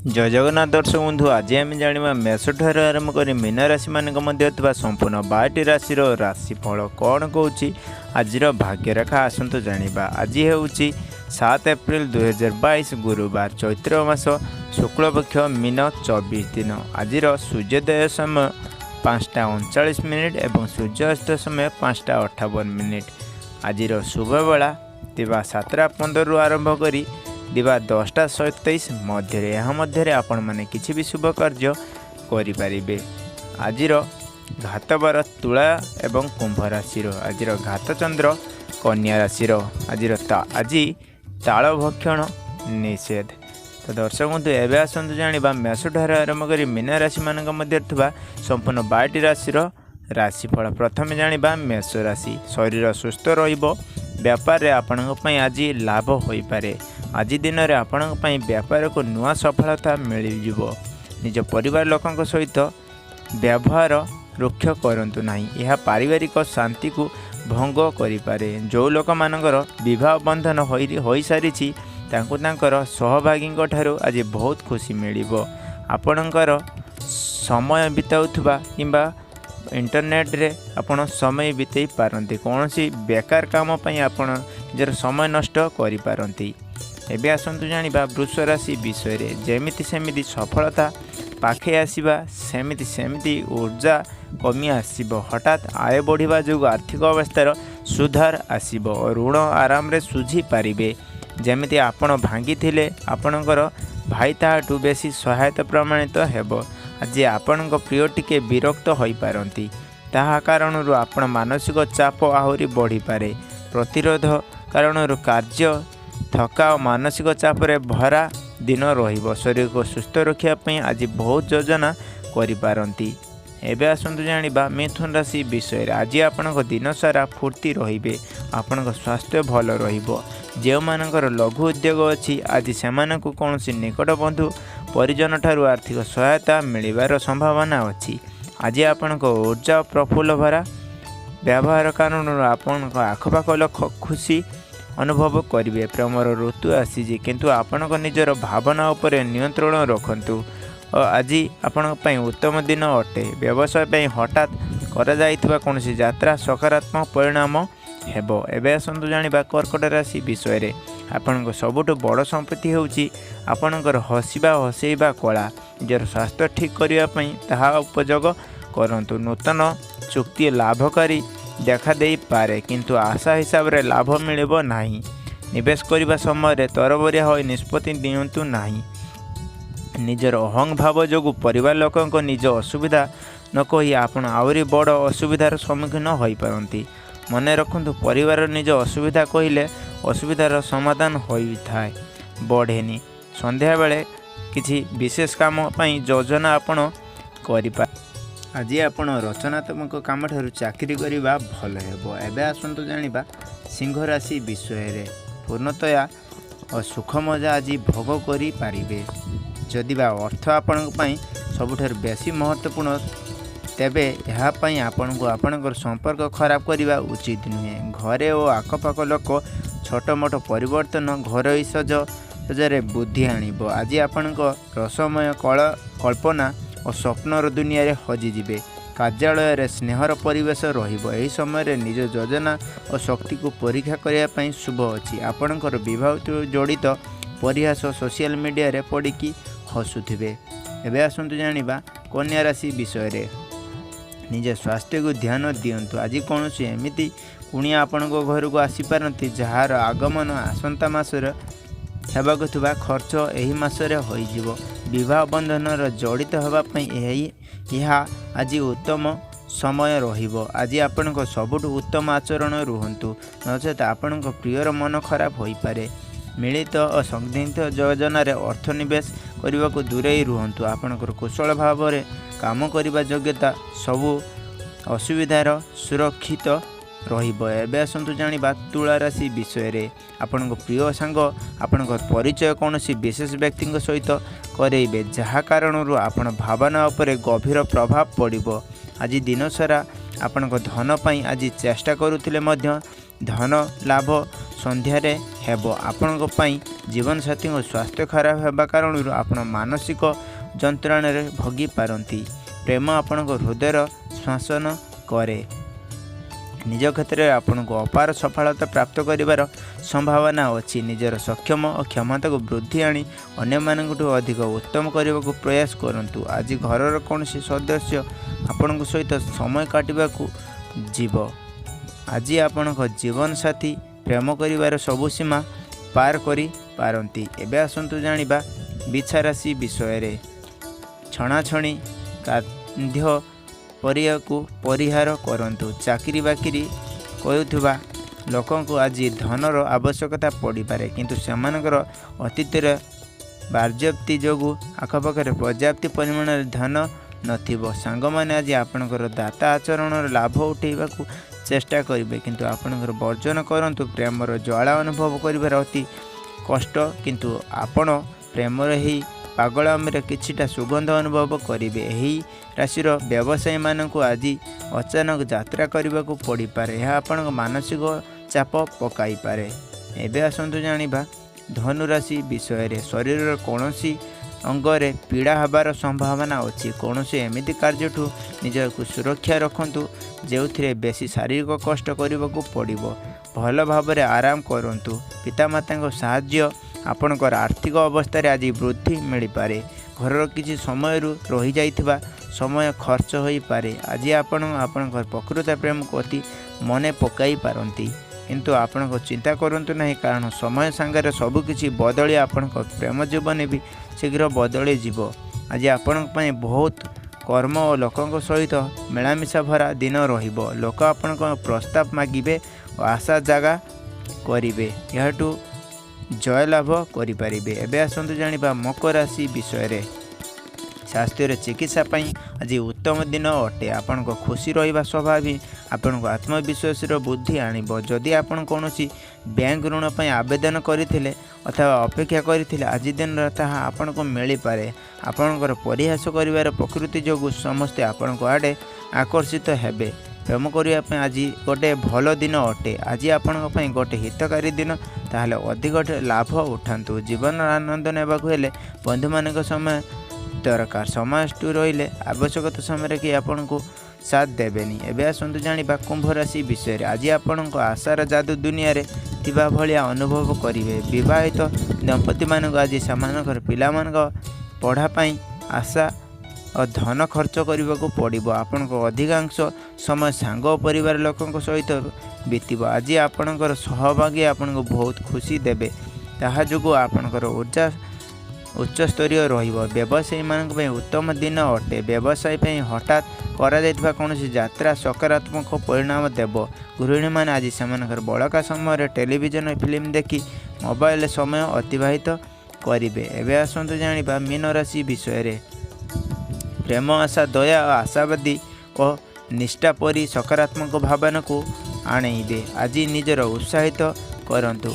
जय जगन्नाथ दर्शक बंधु आज आम जाना मेष ठार आरंभ कर मीन राशि मान संपूर्ण 12 राशि राशिफल कौन कौच आज भाग्य रेखा आसतु जाना। आज हूँ 7 एप्रिल 2022 गुरुवार चैत्र मास शुक्लपक्ष मीन 24 दिन। आज सूर्योदय समय 5:39 एवं सूर्यास्त समय 5:58। आज शुभ बेला दिवा 7:15 आरंभ कर दिवा 10:27 मध्य आपण मैंने किसी भी शुभ कार्य करें। आज घात बार तुला एवं कुंभ राशि। आज घात चंद्र कन्या राशि। आज ताल भक्षण निषेध। तो दर्शक बंधु एवं आसतु जाना मेष ठार आरंभ कर मीन राशि मान संपूर्ण 12 राशि राशिफल। प्रथम जाना मेष राशि। शरीर सुस्थ व्यापार रे आपण आज लाभ हो पारे। आज दिन में आपण व्यापार को नुआ सफलता मिल निज परिवार लोकों सहित व्यवहार रुक्ष करंतु नहीं। यह पारिवारिक शांति को भंग करें। जो लोक मानकर विवाह बंधन हो सारी सहभागी ठारू आज बहुत खुशी मिल। आपणकर समय बिताउथुबा किंबा इंटरनेट रे आपण समय बिताई पारती। कौन सी बेकार काम पई आपण निजर समय नष्ट करि पारती। एबे आसतु जानिबा वृष राशि विषय रे। जेमिति सेमिति सफलता पाखे आसीबा सेमिति सेमिति ऊर्जा कमी आसीबो। हठात आय बढ़िबा जो आर्थिक अवस्थार सुधार आसीबो। ऋण आराम रे सुझी पारिबे। जेमिति आपण भांगी थिले आपणकर भाई ताहाटू बेसी सहायता प्रमाणित हेबो। आज आपण प्रिय टिके विरक्त हो पारती। ताहा कारण आपण मानसिक चाप आहरी बढ़ी पारे। प्रतिरोध कारण कार्य थका और मानसिक चाप रे भरा दिन रहिबो। शरीर को सुस्थ रखापी आज बहुत योजना करिपारंती। एबे आसतु जानिबा मिथुन राशि विषय। आज आपणक दिन सारा फूर्ति रहिबे। आपणक स्वास्थ्य भल रहिबो। जो मानकर लघु उद्योग अच्छी आज सेमानकु कौनसी निकट बंधु परिजन ठारू आर्थिक सहायता मिलिबार संभावना अच्छी। आज आपणक ऊर्जा प्रफुल्ल भरा व्यवहार कारण आपण आखपाख लोक खुशी अनुभव करेंगे। प्रेमर ऋतु आसी किंतु आपणक निजर भावना उपर नियंत्रण रखंतु। आज आपण उत्तम दिन अटे। व्यवसाय पर हठात करा कौन यात्रा सकारात्मक परिणाम हेबो। एबे आसतु जानिबा कर्कट राशि विषय रे। आपणक सबुठ बड़ संपत्ति होउची आपणकर हसिबा हसैबा कला। निजर स्वास्थ्य ठीक करने ताहा उपयोग करंतु। नूतन चुक्ति लाभकारी देखा दे पारे किंतु आशा हिसाब रे लाभ मिलिबो नाही। निवेश करिबा समय तरबरिया होई निष्पत्ति दियंतु नाही। निजर अहंग भाव जोगु परिवार लोकंको निज असुविधा न कही आपण आवरी बड़ असुविधार सम्मुखीन होई पारंती। मने रखंतु परिवार निज असुविधा कहिले असुविधार समाधान होई थाए बढ़ेनी। संध्या बेले किछि विशेष काम पई योजना आपण करिपा। आज आपण रचनात्मक काम ठारू चाकरी करिबा भल हेबो। एबे आसंतु जानिबा सिंह राशि विषय रे। पूर्णतया और सुख मजा आज भोग करि पारिबे। जदि बा अर्थ आपण पई सबुठार बेसी महत्वपूर्ण तेबे यहाँ आपको आपणकर संपर्क खराब करने उचित नुहे। घरे और आखपाख लोक छोट मोट परिवर्तन घर सजरे बुद्धि आणिबो। आज आपण रसमय कल्पना और स्वप्नर दुनिया रे हजिजिबे। कार्यालय रे स्नेहर परिवेश रहिबो। एही समय निज योजना और शक्ति को परीक्षा करने शुभ अच्छी। आपणकर विवाह जड़ित परिहास सोशल मीडिया रे पड़िकी हसुथिबे। एबे आसंतु जानिबा कन्या राशि विषय रे। निज स्वास्थ्य को ध्यान दियंतु। आज कौन एमती कुणिया आपण घर को आसीपारती जार आगमन आसंता मासर हेबाक थिबा खर्च एही मासरे होइजिवो। विवाह बंधन जड़ित होगापी यह आज उत्तम समय रहिबो। आज आपणक सबुठ उत्तम आचरण रुहंतु नचेत आपणक प्रियर मन खराब होई पारे। मिलित और संदिग्ध योजना अर्थ निवेश करने को दूरे रुहंतु। आपणकर कुशल भाव में काम करने योग्यता सबू असुविधार सुरक्षित रहिबो। एबे आसंतु जानिबा तुला राशि विषय रे। आपणक प्रिय सांग आपणकर परिचय कौन विशेष व्यक्ति सहित करेइबे जहा कारण आपण भावना उपरे गभीर प्रभाव पड़िबो। आज दिन सारा आपणक धन पई आज चेष्टा करुथिले मध्य धन लाभ ସନ୍ଧ୍ୟାରେ ହେବ। ଆପଣଙ୍କ ପାଇଁ ଜୀବନସାଥୀଙ୍କ ସ୍ୱାସ୍ଥ୍ୟ ଖରାପ ହେବା କାରଣରୁ ଆପଣ ମାନସିକ ଯନ୍ତ୍ରଣାରେ ଭୋଗି ପାରନ୍ତି। ପ୍ରେମ ଆପଣଙ୍କ ହୃଦୟର ଶାସନ କରେ। ନିଜ କ୍ଷେତ୍ରରେ ଆପଣଙ୍କୁ ଅପାର ସଫଳତା ପ୍ରାପ୍ତ କରିବାର ସମ୍ଭାବନା ଅଛି। ନିଜର ସକ୍ଷମ ଓ କ୍ଷମତାକୁ ବୃଦ୍ଧି ଆଣି ଅନ୍ୟମାନଙ୍କଠୁ ଅଧିକ ଉତ୍ତମ କରିବାକୁ ପ୍ରୟାସ କରନ୍ତୁ। ଆଜି ଘରର କୌଣସି ସଦସ୍ୟ ଆପଣଙ୍କ ସହିତ ସମୟ କାଟିବାକୁ ଯିବ। ଆଜି ଆପଣଙ୍କ ଜୀବନସାଥୀ ପ୍ରେମ କରିବାର ସବୁ ସୀମା ପାର କରିପାରନ୍ତି। ଏବେ ଆସନ୍ତୁ ଜାଣିବା ବିଛା ରାଶି ବିଷୟରେ। ଛଣାଛଣି ଖାଦ୍ୟ ପରିବାକୁ ପରିହାର କରନ୍ତୁ। ଚାକିରି ବାକିରି କରୁଥିବା ଲୋକଙ୍କୁ ଆଜି ଧନର ଆବଶ୍ୟକତା ପଡ଼ିପାରେ, କିନ୍ତୁ ସେମାନଙ୍କର ଅତୀତରେ ବାଜ୍ୟାପ୍ତି ଯୋଗୁଁ ଆଖପାଖରେ ପର୍ଯ୍ୟାପ୍ତ ପରିମାଣରେ ଧନ ନଥିବ। ସାଙ୍ଗମାନେ ଆଜି ଆପଣଙ୍କର ଦାତା ଆଚରଣର ଲାଭ ଉଠାଇବାକୁ ଚେଷ୍ଟା କରିବେ, କିନ୍ତୁ ଆପଣଙ୍କର ବର୍ଜନ କରନ୍ତୁ। ପ୍ରେମର ଜ୍ୱାଳା ଅନୁଭବ କରିବାର ଅତି କଷ୍ଟ, କିନ୍ତୁ ଆପଣ ପ୍ରେମର ଏହି ପାଗଳାମୀରେ କିଛିଟା ସୁଗନ୍ଧ ଅନୁଭବ କରିବେ। ଏହି ରାଶିର ବ୍ୟବସାୟୀମାନଙ୍କୁ ଆଜି ଅଚାନକ ଯାତ୍ରା କରିବାକୁ ପଡ଼ିପାରେ। ଏହା ଆପଣଙ୍କ ମାନସିକ ଚାପ ପକାଇପାରେ। ଏବେ ଆସନ୍ତୁ ଜାଣିବା ଧନୁରାଶି ବିଷୟରେ। ଶରୀରର କୌଣସି ଅଙ୍ଗରେ ପୀଡ଼ା ହେବାର ସମ୍ଭାବନା ଅଛି। କୌଣସି ଏମିତି କାର୍ଯ୍ୟଠୁ ନିଜକୁ ସୁରକ୍ଷା ରଖନ୍ତୁ ଯେଉଁଥିରେ ବେଶୀ ଶାରୀରିକ କଷ୍ଟ କରିବାକୁ ପଡ଼ିବ। ଭଲ ଭାବରେ ଆରାମ କରନ୍ତୁ। ପିତାମାତାଙ୍କ ସାହାଯ୍ୟ ଆପଣଙ୍କର ଆର୍ଥିକ ଅବସ୍ଥାରେ ଆଜି ବୃଦ୍ଧି ମିଳିପାରେ। ଘରର କିଛି ସମୟରୁ ରହିଯାଇଥିବା ସମୟ ଖର୍ଚ୍ଚ ହୋଇପାରେ। ଆଜି ଆପଣ ଆପଣଙ୍କର ପ୍ରକୃତ ପ୍ରେମକୁ ଅତି ମନେ ପକାଇ ପାରନ୍ତି, କିନ୍ତୁ ଆପଣଙ୍କ ଚିନ୍ତା କରନ୍ତୁ ନାହିଁ, କାରଣ ସମୟ ସାଙ୍ଗରେ ସବୁକିଛି ବଦଳି ଆପଣଙ୍କ ପ୍ରେମ ଜୀବନ ବି ଶୀଘ୍ର ବଦଳିଯିବ। ଆଜି ଆପଣଙ୍କ ପାଇଁ ବହୁତ କର୍ମ ଓ ଲୋକଙ୍କ ସହିତ ମିଳାମିଶା ଭରା ଦିନ ରହିବ। ଲୋକ ଆପଣଙ୍କ ପ୍ରସ୍ତାବ ମାଗିବେ ଓ ଆଶା ଜାଗା କରିବେ। ଏହାଠୁ ଜୟଲାଭ କରିପାରିବେ। ଏବେ ଆସନ୍ତୁ ଜାଣିବା ମକର ରାଶି ବିଷୟରେ। ସ୍ୱାସ୍ଥ୍ୟରେ ଚିକିତ୍ସା ପାଇଁ ଆଜି ଉତ୍ତମ ଦିନ ଅଟେ। ଆପଣଙ୍କ ଖୁସି ରହିବା ସ୍ୱାଭାବିକ ଆପଣଙ୍କ ଆତ୍ମବିଶ୍ୱାସର ବୃଦ୍ଧି ଆଣିବ। ଯଦି ଆପଣ କୌଣସି ବ୍ୟାଙ୍କ ଋଣ ପାଇଁ ଆବେଦନ କରିଥିଲେ ଅଥବା ଅପେକ୍ଷା କରିଥିଲେ, ଆଜି ଦିନରେ ତାହା ଆପଣଙ୍କୁ ମିଳିପାରେ। ଆପଣଙ୍କର ପରିହାସ କରିବାର ପ୍ରକୃତି ଯୋଗୁଁ ସମସ୍ତେ ଆପଣଙ୍କ ଆଡ଼େ ଆକର୍ଷିତ ହେବେ। ପ୍ରେମ କରିବା ପାଇଁ ଆଜି ଗୋଟେ ଭଲ ଦିନ ଅଟେ। ଆଜି ଆପଣଙ୍କ ପାଇଁ ଗୋଟେ ହିତକାରୀ ଦିନ, ତାହେଲେ ଅଧିକ ଲାଭ ଉଠାନ୍ତୁ। ଜୀବନର ଆନନ୍ଦ ନେବାକୁ ହେଲେ ବନ୍ଧୁମାନଙ୍କ ସମୟ ଦରକାର। ସମାଜଠୁ ରହିଲେ ଆବଶ୍ୟକତା ସମୟରେ କି ଆପଣଙ୍କୁ ସାଥ ଦେବେନି। ଏବେ ଆସନ୍ତୁ ଜାଣିବା କୁମ୍ଭ ରାଶି ବିଷୟରେ। ଆଜି ଆପଣଙ୍କ ଆଶାର ଯାଦୁ ଦୁନିଆରେ ଥିବା ଭଳିଆ ଅନୁଭବ କରିବେ। ବିବାହିତ ଦମ୍ପତିମାନଙ୍କୁ ଆଜି ସେମାନଙ୍କର ପିଲାମାନଙ୍କ ପଢ଼ା ପାଇଁ ଆଶା ଓ ଧନ ଖର୍ଚ୍ଚ କରିବାକୁ ପଡ଼ିବ। ଆପଣଙ୍କ ଅଧିକାଂଶ ସମୟ ସାଙ୍ଗ ଓ ପରିବାର ଲୋକଙ୍କ ସହିତ ବିତିବ। ଆଜି ଆପଣଙ୍କର ସହଭାଗୀ ଆପଣଙ୍କୁ ବହୁତ ଖୁସି ଦେବେ, ତାହା ଯୋଗୁଁ ଆପଣଙ୍କର ଉର୍ଜା ଉଚ୍ଚସ୍ତରୀୟ ରହିବ। ବ୍ୟବସାୟୀମାନଙ୍କ ପାଇଁ ଉତ୍ତମ ଦିନ ଅଟେ। ବ୍ୟବସାୟ ପାଇଁ ହଠାତ୍ କରାଯାଇଥିବା କୌଣସି ଯାତ୍ରା ସକାରାତ୍ମକ ପରିଣାମ ଦେବ। ଗୃହିଣୀମାନେ ଆଜି ସେମାନଙ୍କର ବଳକା ସମୟରେ ଟେଲିଭିଜନ ଫିଲ୍ମ ଦେଖି ମୋବାଇଲରେ ସମୟ ଅତିବାହିତ କରିବେ। ଏବେ ଆସନ୍ତୁ ଜାଣିବା ମୀନ ରାଶି ବିଷୟରେ। ପ୍ରେମ, ଆଶା, ଦୟା ଓ ଆଶାବାଦୀ ଓ ନିଷ୍ଠା ପରି ସକାରାତ୍ମକ ଭାବନାକୁ ଆଣେଇବେ। ଆଜି ନିଜର ଉତ୍ସାହିତ କରନ୍ତୁ।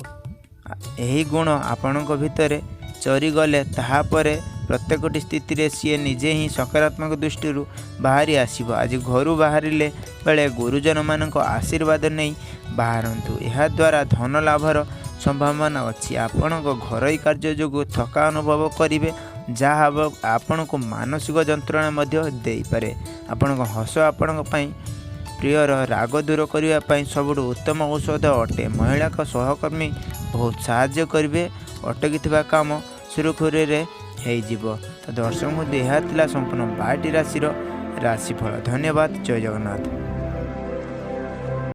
ଏହି ଗୁଣ ଆପଣଙ୍କ ଭିତରେ ଚରିଗଲେ ତାହାପରେ ପ୍ରତ୍ୟେକଟି ସ୍ଥିତିରେ ସିଏ ନିଜେ ହିଁ ସକାରାତ୍ମକ ଦୃଷ୍ଟିରୁ ବାହାରି ଆସିବ। ଆଜି ଘରୁ ବାହାରିଲେ ବେଳେ ଗୁରୁଜନମାନଙ୍କ ଆଶୀର୍ବାଦ ନେଇ ବାହାରନ୍ତୁ। ଏହାଦ୍ୱାରା ଧନ ଲାଭର ସମ୍ଭାବନା ଅଛି। ଆପଣଙ୍କ ଘରୋଇ କାର୍ଯ୍ୟ ଯୋଗୁଁ ଥକା ଅନୁଭବ କରିବେ, ଯାହା ଆପଣଙ୍କୁ ମାନସିକ ଯନ୍ତ୍ରଣା ମଧ୍ୟ ଦେଇପାରେ। ଆପଣଙ୍କ ହସ ଆପଣଙ୍କ ପାଇଁ ପ୍ରିୟର ରାଗ ଦୂର କରିବା ପାଇଁ ସବୁଠୁ ଉତ୍ତମ ଔଷଧ ଅଟେ। ମହିଳାଙ୍କ ସହକର୍ମୀ ବହୁତ ସାହାଯ୍ୟ କରିବେ। ଅଟକିଥିବା କାମ ସୁରୁଖୁରୁରେ ହେଇଯିବ। ତ ଦର୍ଶକ ବନ୍ଧୁ, ଏହା ଥିଲା ସମ୍ପୂର୍ଣ୍ଣ 12ଟି ରାଶିର ରାଶିଫଳ। ଧନ୍ୟବାଦ। ଜୟ ଜଗନ୍ନାଥ।